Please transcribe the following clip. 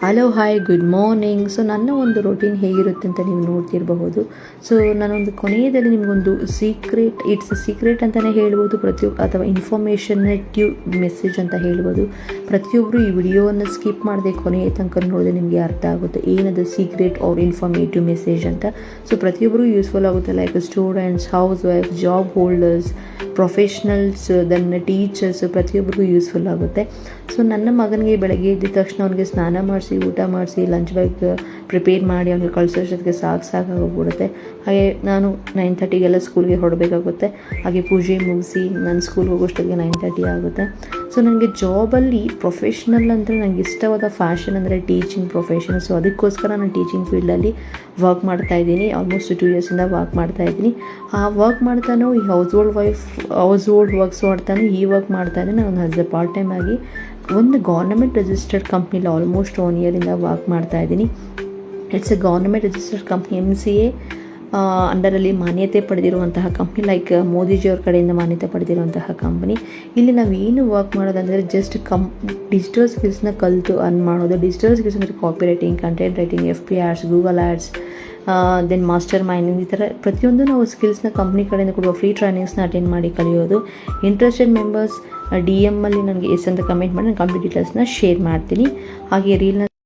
Hello hi good morning. So ನನ್ನ ಒಂದು routine ಹೇಗಿರುತ್ತೆ ಅಂತ ನೀವು ನೋಡ್ತಿರಬಹುದು. ಸೊ ನಾನೊಂದು ಕೊನೆಯದಲ್ಲಿ ನಿಮಗೊಂದು ಇಟ್ಸ್ ಸೀಕ್ರೆಟ್ ಅಂತಲೇ ಹೇಳ್ಬೋದು, ಅಥವಾ ಇನ್ಫಾರ್ಮೇಷನೇಟಿವ್ ಮೆಸೇಜ್ ಅಂತ ಹೇಳ್ಬೋದು. ಪ್ರತಿಯೊಬ್ಬರು ಈ ವಿಡಿಯೋವನ್ನು ಸ್ಕಿಪ್ ಮಾಡದೆ ಕೊನೆಯ ತನಕ ನೋಡಿದ್ರೆ ನಿಮಗೆ ಅರ್ಥ ಆಗುತ್ತೆ ಏನದು ಸೀಕ್ರೆಟ್ ಆರ್ ಇನ್ಫಾರ್ಮೇಟಿವ್ ಮೆಸೇಜ್ ಅಂತ. ಸೊ ಪ್ರತಿಯೊಬ್ಬರು ಯೂಸ್ಫುಲ್ ಆಗುತ್ತೆ, like students, house wife, job holders, professionals, then teachers, ಪ್ರತಿಯೊಬ್ಬರಿಗೂ ಯೂಸ್ಫುಲ್ ಆಗುತ್ತೆ. ಸೊ ನನ್ನ ಮಗನಿಗೆ ಬೆಳಗ್ಗೆ ಎದ್ದ ತಕ್ಷಣ ಅವನಿಗೆ ಸ್ನಾನ ಮಾಡಿಸಿ, ಊಟ ಮಾಡಿಸಿ, ಲಂಚ್ ಬ್ಯಾಗ್ ಪ್ರಿಪೇರ್ ಮಾಡಿ ಅವನಿಗೆ ಕಳಿಸೋಷ್ಟೊತ್ತಿಗೆ ಸಾಕಾಗೋಗ್ಬಿಡುತ್ತೆ. ಹಾಗೆ ನಾನು 9:30ಗೆಲ್ಲ ಸ್ಕೂಲ್ಗೆ ಹೊರಡಬೇಕಾಗುತ್ತೆ. ಹಾಗೆ ಪೂಜೆ ಮುಗಿಸಿ ನಾನು ಸ್ಕೂಲ್ಗೆ ಹೋಗೋಷ್ಟೊತ್ತಿಗೆ 9:30 ಆಗುತ್ತೆ. ಸೊ ನನಗೆ ಜಾಬಲ್ಲಿ ಪ್ರೊಫೆಷ್ನಲ್ ಅಂದರೆ ನನಗೆ ಇಷ್ಟವಾದ ಫ್ಯಾಷನ್ ಅಂದರೆ ಟೀಚಿಂಗ್ ಪ್ರೊಫೆಷನ್. ಸೊ ಅದಕ್ಕೋಸ್ಕರ ನಾನು ಟೀಚಿಂಗ್ ಫೀಲ್ಡಲ್ಲಿ ವರ್ಕ್ ಮಾಡ್ತಾಯಿದ್ದೀನಿ. ಆಲ್ಮೋಸ್ಟ್ 2 ಇಯರ್ಸಿಂದ ವರ್ಕ್ ಮಾಡ್ತಾಯಿದ್ದೀನಿ. ಆ ವರ್ಕ್ ಮಾಡ್ತಾನೋ ಈ ಹೌಸ್ ಹೋಲ್ಡ್ ವರ್ಕ್ಸ್ ಮಾಡ್ತಾನೋ ಈ ವರ್ಕ್ ಮಾಡ್ತಾಯಿದ್ದೀನಿ. ನಾನು ಆಸ್ ಎ ಪಾರ್ಟ್ ಟೈಮ್ ಆಗಿ ಒಂದು ಗೌರ್ನಮೆಂಟ್ ರಿಜಿಸ್ಟರ್ಡ್ ಕಂಪ್ನಿಲಿ ಆಲ್ಮೋಸ್ಟ್ 1 ಇಯರಿಂದ ವರ್ಕ್ ಮಾಡ್ತಾಯಿದ್ದೀನಿ. It's A government registered company, MCA ಅಂಡರಲ್ಲಿ ಮಾನ್ಯತೆ ಪಡೆದಿರುವಂತಹ ಕಂಪ್ನಿ, ಲೈಕ್ ಮೋದಿಜಿಯವ್ರ ಕಡೆಯಿಂದ ಮಾನ್ಯತೆ ಪಡೆದಿರುವಂತಹ ಕಂಪ್ನಿ. ಇಲ್ಲಿ ನಾವು ಏನು ವರ್ಕ್ ಮಾಡೋದಂದರೆ ಜಸ್ಟ್ ಡಿಜಿಟಲ್ ಸ್ಕಿಲ್ಸ್ನ ಕಲಿತು ಅರ್ನ್ ಮಾಡೋದು. ಡಿಜಿಟಲ್ ಸ್ಕಿಲ್ಸ್ ಅಂದರೆ copy writing, content writing, FB ads, Google ads, then master mining, ಈ ಥರ ಪ್ರತಿಯೊಂದು ನಾವು ಸ್ಕಿಲ್ಸ್ನ ಕಂಪ್ನಿ ಕಡೆಯಿಂದ ಕೊಡುವ ಫ್ರೀ ಟ್ರೈನಿಂಗ್ಸ್ನ ಅಟೆಂಡ್ ಮಾಡಿ ಕಲಿಯೋದು. ಇಂಟ್ರೆಸ್ಟೆಡ್ ಮೆಂಬರ್ಸ್ DM ಅಲ್ಲಿ ನನಗೆ ಎಸ್ ಅಂತ ಕಮೆಂಟ್ ಮಾಡಿ ನಾನು ಕಂಪ್ಲೀಟ್ ಡೀಟೇಲ್ಸ್ನ ಶೇರ್ ಮಾಡ್ತೀನಿ. ಹಾಗೆ ರೀಲ್ನ